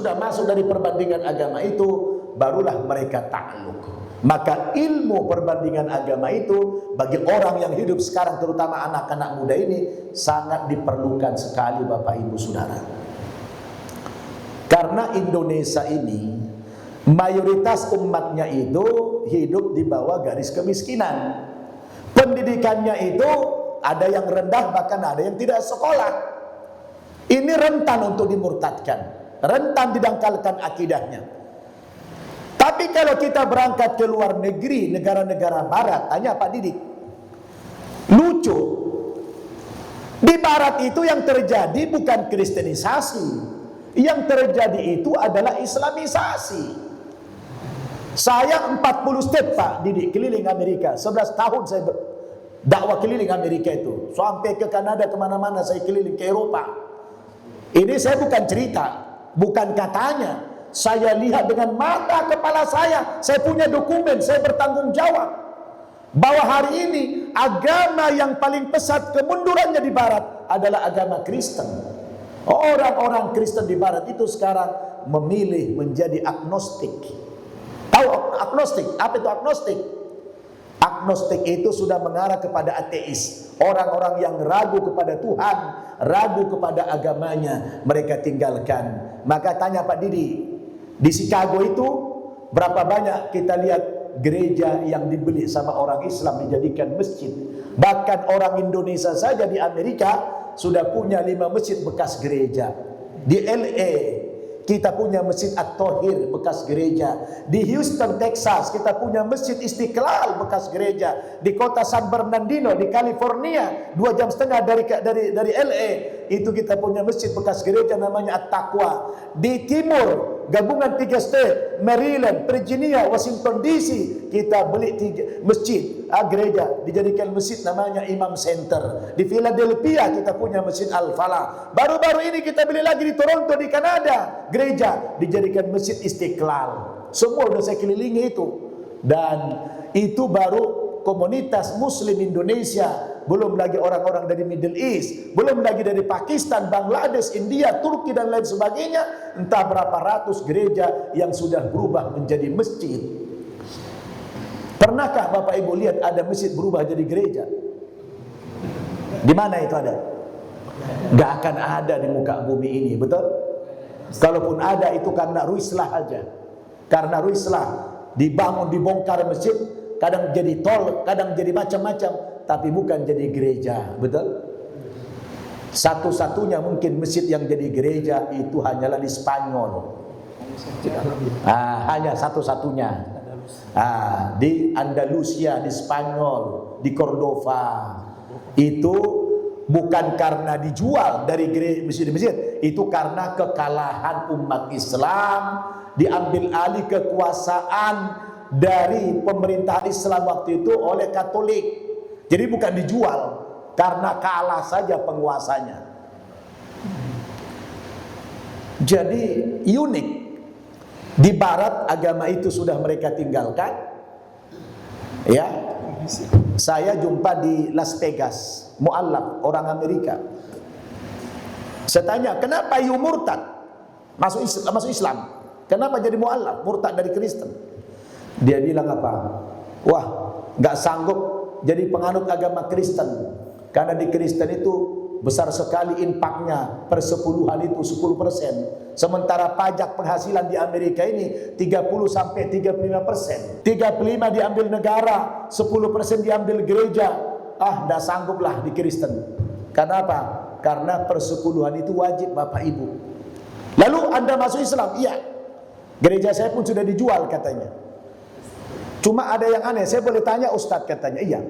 sudah masuk dari perbandingan agama itu, barulah mereka takluk. Maka ilmu perbandingan agama itu bagi orang yang hidup sekarang, terutama anak-anak muda ini, sangat diperlukan sekali Bapak Ibu Saudara. Karena Indonesia ini mayoritas umatnya itu hidup di bawah garis kemiskinan. Pendidikannya itu ada yang rendah, bahkan ada yang tidak sekolah. Ini rentan untuk dimurtadkan, rentan didangkalkan akidahnya. Tapi kalau kita berangkat ke luar negeri, negara-negara barat, tanya Pak Didik, lucu. Di barat itu yang terjadi bukan kristenisasi, yang terjadi itu adalah islamisasi. Saya 40 step Pak Didik keliling Amerika, 11 tahun saya dakwah keliling Amerika itu, sampai ke Kanada, kemana-mana saya keliling, ke Eropa. Ini saya bukan cerita, bukan katanya. Saya lihat dengan mata kepala saya punya dokumen, saya bertanggung jawab bahwa hari ini agama yang paling pesat kemundurannya di barat adalah agama Kristen. Orang-orang Kristen di barat itu sekarang memilih menjadi agnostik. Tahu agnostik? Apa itu agnostik? Agnostik itu sudah mengarah kepada ateis. Orang-orang yang ragu kepada Tuhan, ragu kepada agamanya, mereka tinggalkan. Maka tanya Pak Didi, di Chicago itu berapa banyak kita lihat gereja yang dibeli sama orang Islam dijadikan masjid. Bahkan orang Indonesia saja di Amerika sudah punya 5 masjid bekas gereja. Di LA kita punya Masjid At-Thohir bekas gereja. Di Houston, Texas kita punya Masjid Istiqlal bekas gereja. Di kota San Bernardino di California 2,5 jam dari LA itu kita punya masjid bekas gereja namanya At-Taqwa. Di timur gabungan 3 state, Maryland, Virginia, Washington DC, kita beli 3 masjid, gereja dijadikan masjid namanya Imam Center. Di Philadelphia kita punya Masjid Al-Falah. Baru-baru ini kita beli lagi di Toronto di Kanada, gereja dijadikan Masjid Istiqlal. Semua sudah saya kelilingi itu. Dan itu baru komunitas Muslim Indonesia, belum lagi orang-orang dari Middle East, belum lagi dari Pakistan, Bangladesh, India, Turki dan lain sebagainya. Entah berapa ratus gereja yang sudah berubah menjadi masjid. Pernahkah Bapak Ibu lihat ada masjid berubah jadi gereja? Di mana itu ada? Gak akan ada di muka bumi ini, betul? Kalaupun ada itu karena ruislah aja. Karena ruislah dibangun, dibongkar masjid, kadang jadi tol, kadang jadi macam-macam, tapi bukan jadi gereja, betul? Satu-satunya mungkin masjid yang jadi gereja itu hanyalah di Spanyol. Hanya satu-satunya. Di Andalusia, di Spanyol, di Cordova. Itu bukan karena dijual dari masjid-masjid, itu karena kekalahan umat Islam, diambil alih kekuasaan dari pemerintahan Islam waktu itu oleh Katolik. Jadi bukan dijual, karena kalah saja penguasanya. Jadi unik. Di barat agama itu sudah mereka tinggalkan. Ya. Saya jumpa di Las Vegas, mu'allaf orang Amerika. Saya tanya, "Kenapa you murtad? Masuk Islam. Kenapa jadi mu'allaf, murtad dari Kristen?" Dia bilang apa? Wah, gak sanggup jadi penganut agama Kristen. Karena di Kristen itu besar sekali infaknya, persepuluhan itu 10%. Sementara pajak penghasilan di Amerika ini 30 sampai 35%. 35 diambil negara, 10% diambil gereja. Gak sangguplah di Kristen. Karena apa? Karena persepuluhan itu wajib Bapak Ibu. Lalu Anda masuk Islam? Iya. Gereja saya pun sudah dijual katanya. Cuma ada yang aneh, saya boleh tanya Ustadz, katanya. Iya.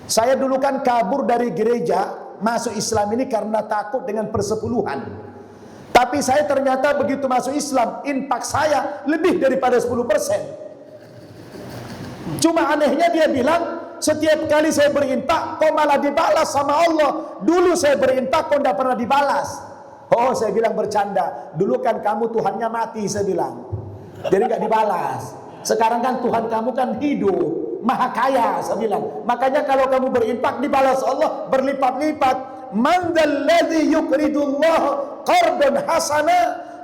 Saya dulu kan kabur dari gereja, masuk Islam ini karena takut dengan persepuluhan. Tapi saya ternyata begitu masuk Islam, infak saya lebih daripada 10%. Cuma anehnya dia bilang, setiap kali saya berinfak, kok malah dibalas sama Allah. Dulu saya berinfak, kok tidak pernah dibalas. Oh, saya bilang bercanda. Dulu kan kamu Tuhannya mati, saya bilang. Jadi nggak dibalas. Sekarang kan Tuhan kamu kan hidup, maha kaya, saya bilang. Makanya kalau kamu berinfak dibalas Allah berlipat-lipat. Man dzalladzi yuqridullah qardan hasana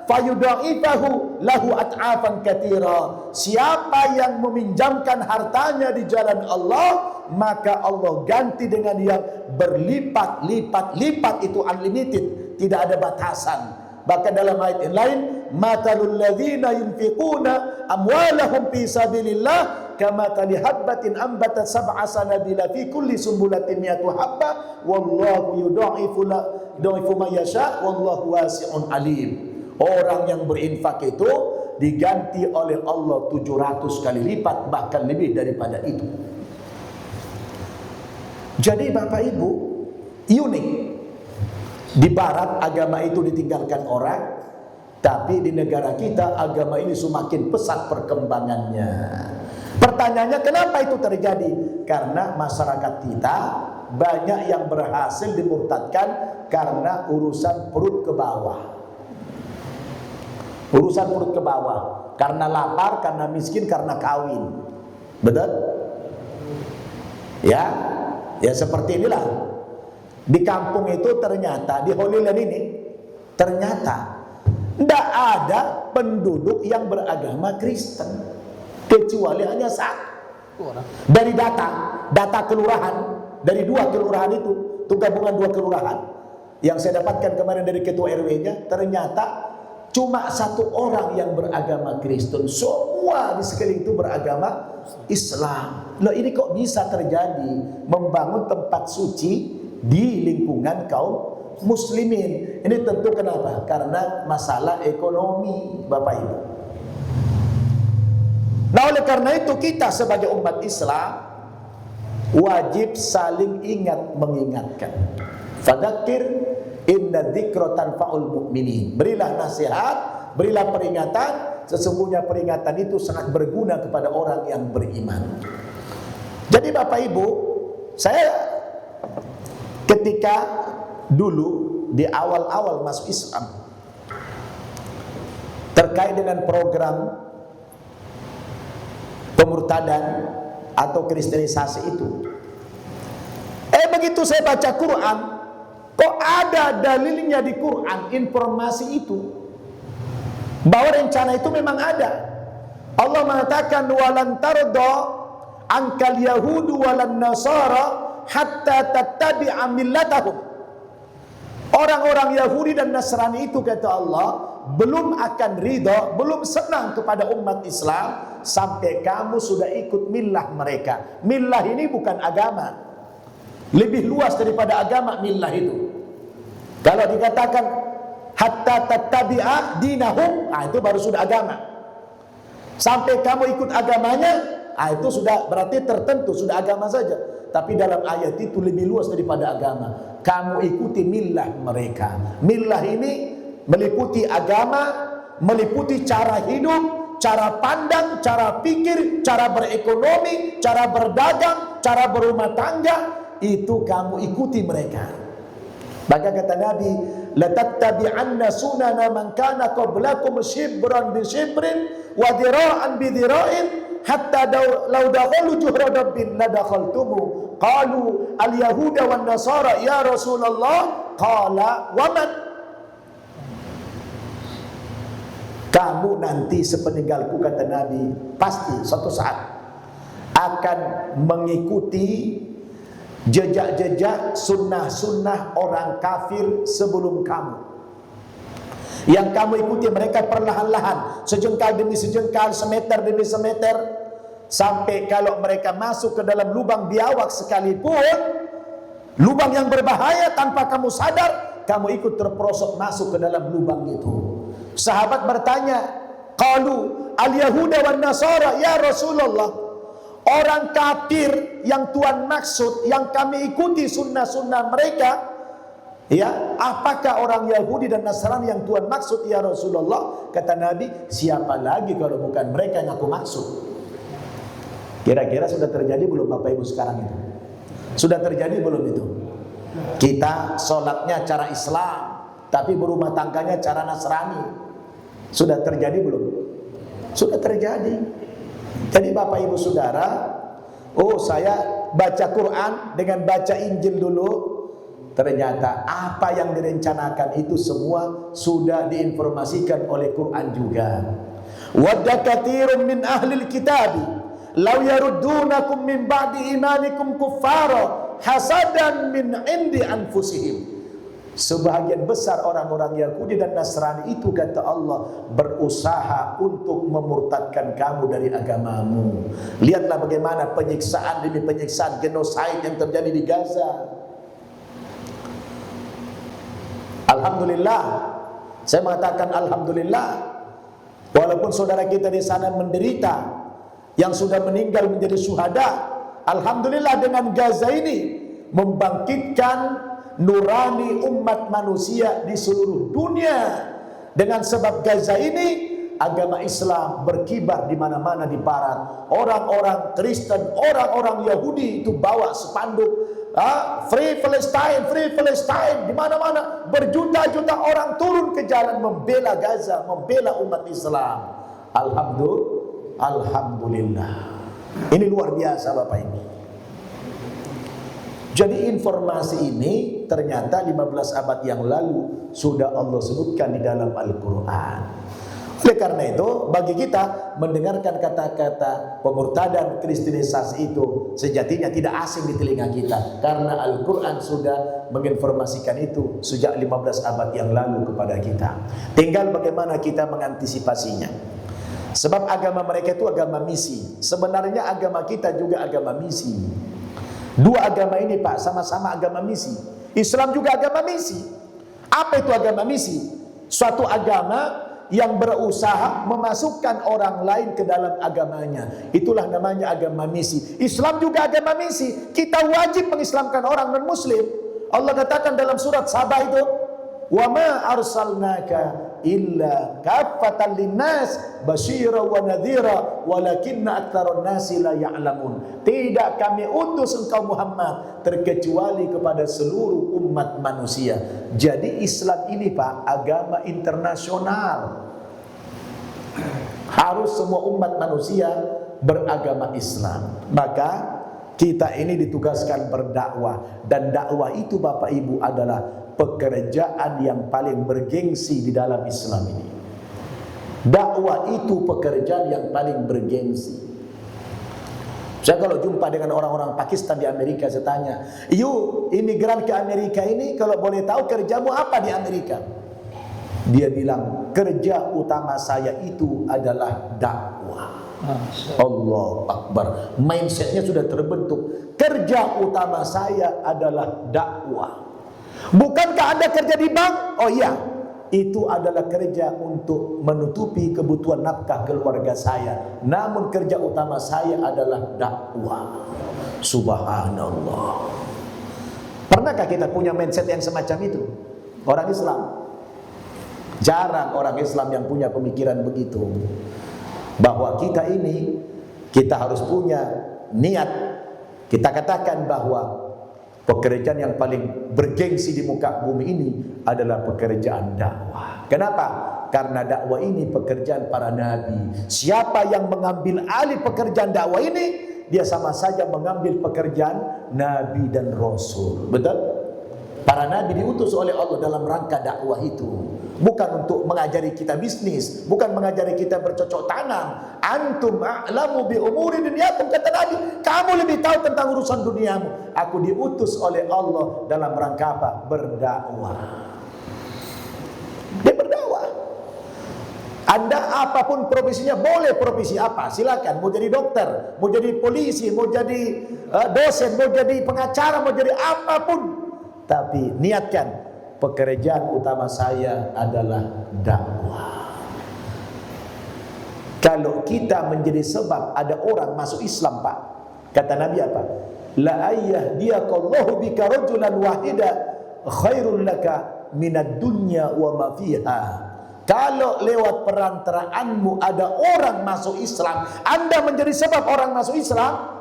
fayudha'ifahu lahu at'afan katsira. Siapa yang meminjamkan hartanya di jalan Allah, maka Allah ganti dengan yang berlipat-lipat-lipat, itu unlimited, tidak ada batasan. Bahkan dalam ayat yang lain, matalul ladzina yunfiquna amwalahum fi sabilillah kamathali habbatin ambatat sab'a sanabila fi kulli sumbulatin mi'atu habba wallahu yudha'ifu man yasha wallahu wasi'un alim. Orang yang berinfak itu diganti oleh Allah 700 kali lipat, bahkan lebih daripada itu. Jadi Bapak Ibu, unik. Di barat agama itu ditinggalkan orang, tapi di negara kita agama ini semakin pesat perkembangannya. Pertanyaannya, kenapa itu terjadi? Karena masyarakat kita banyak yang berhasil dimurtadkan karena urusan perut ke bawah. Urusan perut ke bawah, karena lapar, karena miskin, karena kawin. Betul? Ya, ya seperti inilah. Di kampung itu ternyata, di Holy Land ini ternyata tidak ada penduduk yang beragama Kristen, kecuali hanya satu. Dari data kelurahan, dari 2 kelurahan itu gabungan 2 kelurahan yang saya dapatkan kemarin dari ketua RW-nya, ternyata cuma 1 orang yang beragama Kristen. Semua di sekeliling itu beragama Islam. Loh, ini kok bisa terjadi? Membangun tempat suci di lingkungan kaum muslimin. Ini tentu kenapa? Karena masalah ekonomi, Bapak Ibu. Nah, oleh karena itu kita sebagai umat Islam wajib saling ingat mengingatkan. Fadzakir inna dzikra tanfa'ul mu'minin. Berilah nasihat, berilah peringatan, sesungguhnya peringatan itu sangat berguna kepada orang yang beriman. Jadi Bapak Ibu, saya ketika dulu di awal-awal masuk Islam terkait dengan program pemurtadan atau kristenisasi itu, begitu saya baca Quran, kok ada dalilnya di Quran informasi itu bahwa rencana itu memang ada. Allah mengatakan walan tarda ankal yahudu walan nasara hatta tattabi'a millatahum. Orang-orang Yahudi dan Nasrani itu, kata Allah, belum akan ridha, belum senang kepada umat Islam sampai kamu sudah ikut millah mereka. Millah ini bukan agama, lebih luas daripada agama millah itu. Kalau dikatakan hatta tattabi'a dinahum, itu baru sudah agama. Sampai kamu ikut agamanya, itu sudah berarti tertentu, sudah agama saja. Tapi dalam ayat itu lebih luas daripada agama. Kamu ikuti millah mereka. Millah ini meliputi agama, meliputi cara hidup, cara pandang, cara pikir, cara berekonomi, cara berdagang, cara berumah tangga. Itu kamu ikuti mereka. Maka kata Nabi, latattabi'anna sunana man kana qablakum shibran bi shibrin wa dhira'an bi dhira'in hatta law dakhalu juhra dabbin la dakhaltumu. Qalu al-yahuda wan nasara ya Rasulullah. Qala wa man? Kamu nanti sepeninggalku, kata Nabi, pasti suatu saat akan mengikuti jejak-jejak sunnah-sunnah orang kafir sebelum kamu. Yang kamu ikuti mereka perlahan-lahan, sejengkal demi sejengkal, semeter demi semeter, sampai kalau mereka masuk ke dalam lubang biawak sekalipun, lubang yang berbahaya, tanpa kamu sadar, kamu ikut terperosok masuk ke dalam lubang itu. Sahabat bertanya, qalu al-yahuda wan nasara ya Rasulullah, orang kafir yang Tuhan maksud, yang kami ikuti sunnah-sunnah mereka, ya, apakah orang Yahudi dan Nasrani yang Tuhan maksud ya Rasulullah? Kata Nabi, siapa lagi kalau bukan mereka yang aku maksud? Kira-kira sudah terjadi belum Bapak Ibu sekarang itu? Sudah terjadi belum itu? Kita sholatnya cara Islam, tapi berumah tangganya cara Nasrani. Sudah terjadi belum? Sudah terjadi. Jadi Bapak Ibu Saudara, saya baca Quran dengan baca Injil dulu, ternyata apa yang direncanakan itu semua sudah diinformasikan oleh Quran juga. Wadda katsirun min ahlil kitabi law yaruddunakum min ba'di imanikum kuffara hasadan min indi anfusihim. Sebahagian besar orang-orang Yahudi dan Nasrani itu, kata Allah, berusaha untuk memurtadkan kamu dari agamamu. Lihatlah bagaimana penyiksaan demi penyiksaan, genosid yang terjadi di Gaza. Alhamdulillah, saya mengatakan alhamdulillah, walaupun saudara kita di sana menderita, yang sudah meninggal menjadi syuhada, alhamdulillah dengan Gaza ini membangkitkan nurani umat manusia di seluruh dunia. Dengan sebab Gaza ini, agama Islam berkibar di mana-mana di barat. Orang-orang Kristen, orang-orang Yahudi itu bawa spanduk Free Palestine, Free Palestine di mana-mana. Berjuta-juta orang turun ke jalan membela Gaza, membela umat Islam. Alhamdulillah. Ini luar biasa Bapak Ibu. Jadi informasi ini ternyata 15 abad yang lalu sudah Allah sebutkan di dalam Al-Quran. Oleh karena itu, bagi kita mendengarkan kata-kata pemurtadan, kristenisasi itu sejatinya tidak asing di telinga kita, karena Al-Quran sudah menginformasikan itu sejak 15 abad yang lalu kepada kita. Tinggal bagaimana kita mengantisipasinya. Sebab agama mereka itu agama misi. Sebenarnya agama kita juga agama misi. Dua agama ini Pak, sama-sama agama misi. Islam juga agama misi. Apa itu agama misi? Suatu agama yang berusaha memasukkan orang lain ke dalam agamanya. Itulah namanya agama misi. Islam juga agama misi. Kita wajib mengislamkan orang non-muslim. Allah katakan dalam surat Sabah itu, "Wa ma arsalnaka illa kaffatan linnas basyira wa nadhira walakinna aktsarun nasi la ya'lamun." Tidak kami utus engkau Muhammad terkecuali kepada seluruh umat manusia. Jadi Islam ini Pak, agama internasional. Harus semua umat manusia beragama Islam. Maka kita ini ditugaskan berdakwah, dan dakwah itu Bapak Ibu adalah pekerjaan yang paling bergengsi di dalam Islam ini. Dakwah itu pekerjaan yang paling bergengsi. Saya kalau jumpa dengan orang-orang Pakistan di Amerika, saya tanya, "You imigran ke Amerika ini, kalau boleh tahu kerjamu apa di Amerika?" Dia bilang, "Kerja utama saya itu adalah dakwah." Allah Akbar. Mindsetnya sudah terbentuk. Kerja utama saya adalah dakwah. Bukankah Anda kerja di bank? Oh iya, itu adalah kerja untuk menutupi kebutuhan nafkah keluarga saya. Namun kerja utama saya adalah dakwah. Subhanallah. Pernahkah kita punya mindset yang semacam itu? Orang Islam. Jarang orang Islam yang punya pemikiran begitu. Bahwa kita ini, kita harus punya niat. Kita katakan bahwa pekerjaan yang paling bergengsi di muka bumi ini adalah pekerjaan dakwah. Kenapa? Karena dakwah ini pekerjaan para nabi. Siapa yang mengambil alih pekerjaan dakwah ini, dia sama saja mengambil pekerjaan nabi dan rasul. Betul? Para nabi diutus oleh Allah dalam rangka dakwah itu. Bukan untuk mengajari kita bisnis, bukan mengajari kita bercocok tanam. Antum a'lamu bi umuri dunyakum, kata Nabi, kamu lebih tahu tentang urusan duniamu. Aku diutus oleh Allah dalam rangka apa? Berdakwah. Dia berdakwah. Anda apapun profesinya, boleh profesi apa, silakan. Mau jadi dokter, mau jadi polisi, mau jadi dosen, mau jadi pengacara, mau jadi apapun. Tapi niatkan, pekerjaan utama saya adalah dakwah. Kalau kita menjadi sebab ada orang masuk Islam Pak, kata Nabi apa? La ayyahdiyallahu bika rajulan wahida khairul laka minad dunya wa ma fiha. Kalau lewat perantaraanmu ada orang masuk Islam, Anda menjadi sebab orang masuk Islam,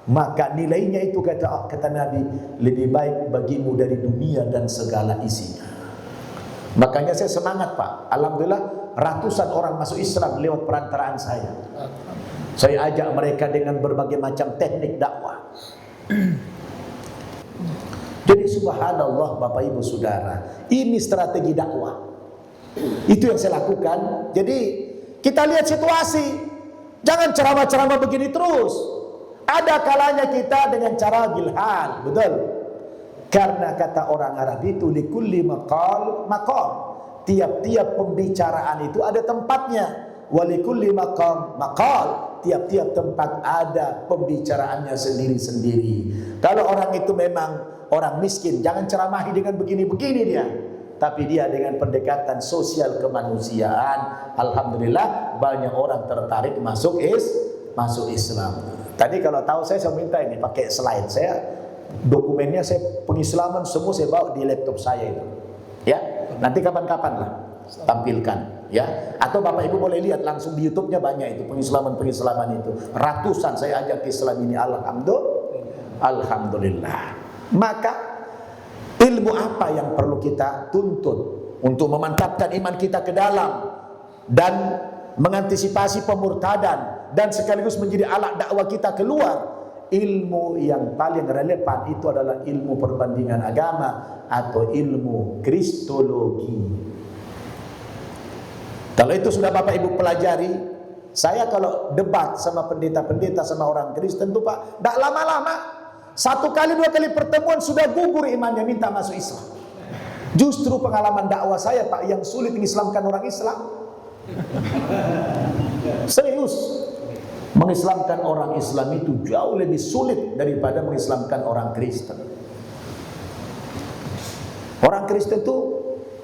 maka nilainya itu kata Nabi lebih baik bagimu dari dunia dan segala isinya. Makanya saya semangat Pak. Alhamdulillah ratusan orang masuk Islam lewat perantaraan saya. Saya ajak mereka dengan berbagai macam teknik dakwah. Jadi subhanallah Bapak Ibu Saudara, ini strategi dakwah. Itu yang saya lakukan. Jadi kita lihat situasi. Jangan ceramah-ceramah begini terus. Ada kalanya kita dengan cara bilhal, betul? Karena kata orang Arab itu likulli maqal maqam. Tiap-tiap pembicaraan itu ada tempatnya. Walikulli maqam maqal. Tiap-tiap tempat ada pembicaraannya sendiri-sendiri. Kalau orang itu memang orang miskin, jangan ceramahi dengan begini-begini dia. Tapi dia dengan pendekatan sosial kemanusiaan, alhamdulillah banyak orang tertarik masuk Islam. Tadi kalau tahu saya minta ini pakai slide saya, dokumennya saya pengislaman semua saya bawa di laptop saya itu. Ya, nanti kapan-kapan lah tampilkan. Ya, atau Bapak Ibu boleh lihat langsung di YouTube-nya banyak itu pengislaman itu. Ratusan saya ajak Islam ini, alhamdulillah. Maka ilmu apa yang perlu kita tuntut untuk memantapkan iman kita ke dalam dan mengantisipasi pemurtadan dan sekaligus menjadi alat dakwah kita keluar? Ilmu yang paling relevan itu adalah ilmu perbandingan agama atau ilmu kristologi. Kalau itu sudah Bapak Ibu pelajari, saya kalau debat sama pendeta-pendeta sama orang Kristen tuh Pak, tidak lama-lama, 1 kali 2 kali pertemuan sudah gugur imannya, minta masuk Islam. Justru pengalaman dakwah saya Pak yang sulit mengislamkan orang Islam. Serius, mengislamkan orang Islam itu jauh lebih sulit daripada mengislamkan orang Kristen. Orang Kristen itu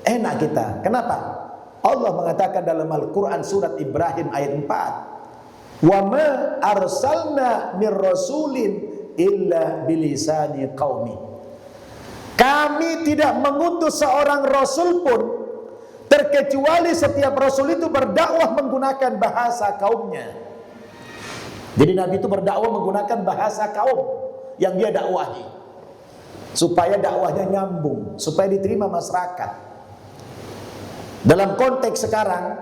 enak kita. Kenapa? Allah mengatakan dalam Al-Quran surat Ibrahim ayat 4, wa ma arsalna mir rasulin illa bilisani qaumi. Kami tidak mengutus seorang rasul pun terkecuali setiap rasul itu berdakwah menggunakan bahasa kaumnya. Jadi Nabi itu berdakwah menggunakan bahasa kaum yang dia dakwahi, supaya dakwahnya nyambung, supaya diterima masyarakat. Dalam konteks sekarang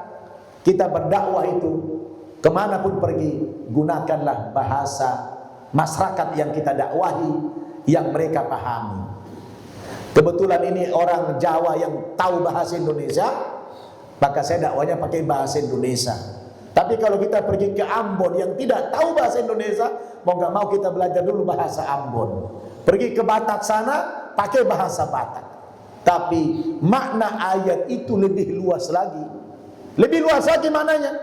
kita berdakwah itu kemanapun pergi, gunakanlah bahasa masyarakat yang kita dakwahi, yang mereka pahami. Kebetulan ini orang Jawa yang tahu bahasa Indonesia, maka saya dakwahnya pakai bahasa Indonesia. Tapi kalau kita pergi ke Ambon yang tidak tahu bahasa Indonesia, mau nggak mau kita belajar dulu bahasa Ambon. Pergi ke Batak sana, pakai bahasa Batak. Tapi makna ayat itu lebih luas lagi. Lebih luas lagi maknanya,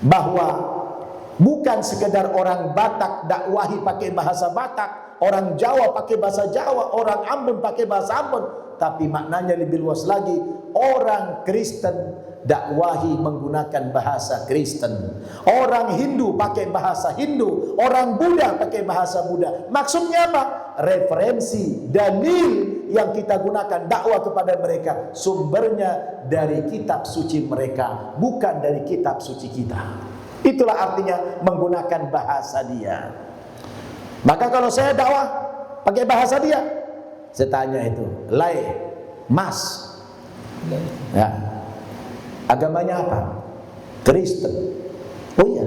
bahwa bukan sekedar orang Batak dakwahi pakai bahasa Batak, orang Jawa pakai bahasa Jawa, orang Ambon pakai bahasa Ambon, tapi maknanya lebih luas lagi. Orang Kristen dakwahi menggunakan bahasa Kristen, orang Hindu pakai bahasa Hindu, orang Buddha pakai bahasa Buddha. Maksudnya apa? Referensi, dalil yang kita gunakan dakwah kepada mereka sumbernya dari kitab suci mereka, bukan dari kitab suci kita. Itulah artinya menggunakan bahasa dia. Maka kalau saya dakwah pakai bahasa dia, saya tanya itu, lai, mas, ya, agamanya apa? Kristen. Oh iya,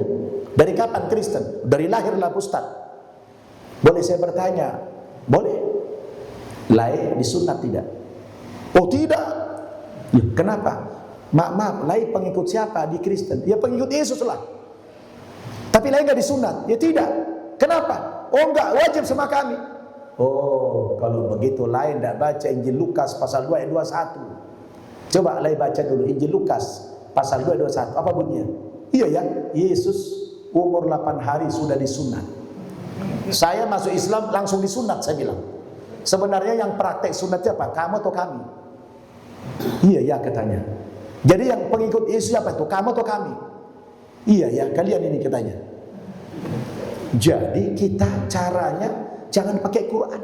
dari kapan Kristen? Dari lahirlah Ustaz. Boleh saya bertanya? Boleh. Lai disunat tidak? Oh tidak. Ya, kenapa? Maaf, lai pengikut siapa di Kristen? Ya pengikut Yesus lah. Tapi lai nggak disunat? Ya tidak. Kenapa? Oh enggak, wajib sama kami. Oh, kalau begitu lai tidak baca Injil Lukas pasal 2 ayat 21. Coba lai baca dulu Injil Lukas pasal 2 ayat 21. Apa bunyinya? Iya ya, Yesus umur 8 hari sudah disunat. Saya masuk Islam langsung disunat, saya bilang. Sebenarnya yang praktek sunatnya apa? Kamu atau kami? Iya ya katanya. Jadi yang pengikut Yesus siapa itu? Kamu atau kami? Iya ya, kalian ini katanya. Jadi kita caranya jangan pakai Quran.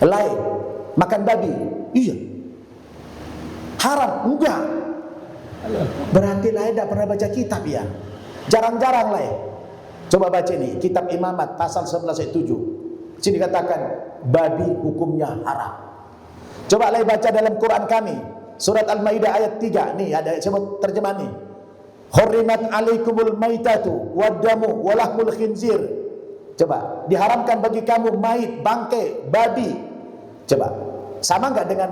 Lain, makan babi. Iya. Haram? Enggak. Berarti lain tidak pernah baca kitab ya. Jarang-jarang lain. Coba baca ini, kitab Imamat pasal 11 ayat 7. Sini katakan babi hukumnya haram. Coba lagi baca dalam Quran kami surat Al-Maidah ayat 3. Nih ada sebut terjemahan nih. Hurrimat alaikumul maitatu waddamu walahmul khinzir Coba, diharamkan bagi kamu mayit, bangkai, babi. Coba, sama nggak dengan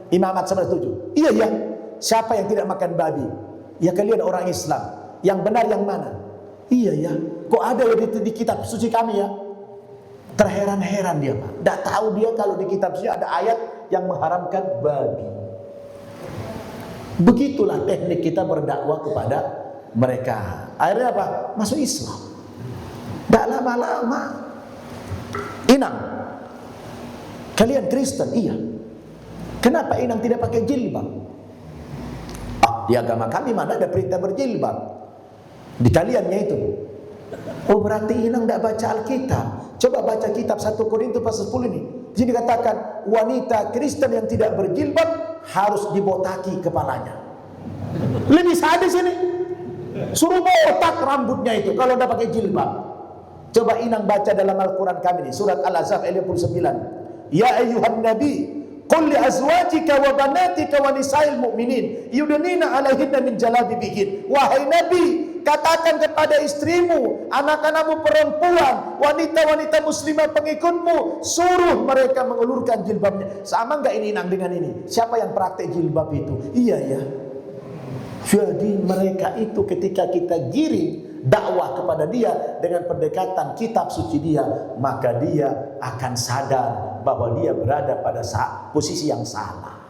Imam Ahmad 97? Iya ya. Siapa yang tidak makan babi? Ya kalian orang Islam. Yang benar yang mana? Iya ya. Kok ada ya di kitab suci kami ya? Terheran-heran dia, Pak. Tidak tahu dia kalau di kitab suci ada ayat yang mengharamkan babi. Begitulah teknik kita berdakwah kepada mereka. Akhirnya apa? Masuk Islam. Tak lama-lama Inang, kalian Kristen? Iya. Kenapa Inang tidak pakai jilbab? Di agama kami mana ada perintah berjilbab. Di kaliannya itu. Oh berarti Inang tidak baca Alkitab. Coba baca kitab 1 Korintus pasal 10 ini. Jadi dikatakan wanita Kristen yang tidak berjilbab harus dibotaki kepalanya. Lebih sadis ini. Suruh botak rambutnya itu kalau tidak pakai jilbab. Coba Inang baca dalam Al-Quran kami ini, surat Al-Ahzab ayat 29. Ya ayyuhan nabi, qul li azwajika wa banatika wa nisa'il mu'minin yudnina 'alaihinna min jalabibihin. Wahai nabi, katakan kepada istrimu, anak-anakmu perempuan, wanita-wanita muslimah pengikutmu, suruh mereka mengulurkan jilbabnya. Sama enggak ini Inang dengan ini? Siapa yang praktek jilbab itu? Iya ya. Jadi mereka itu ketika kita giring dakwah kepada dia dengan pendekatan kitab suci dia, maka dia akan sadar bahwa dia berada pada posisi yang salah.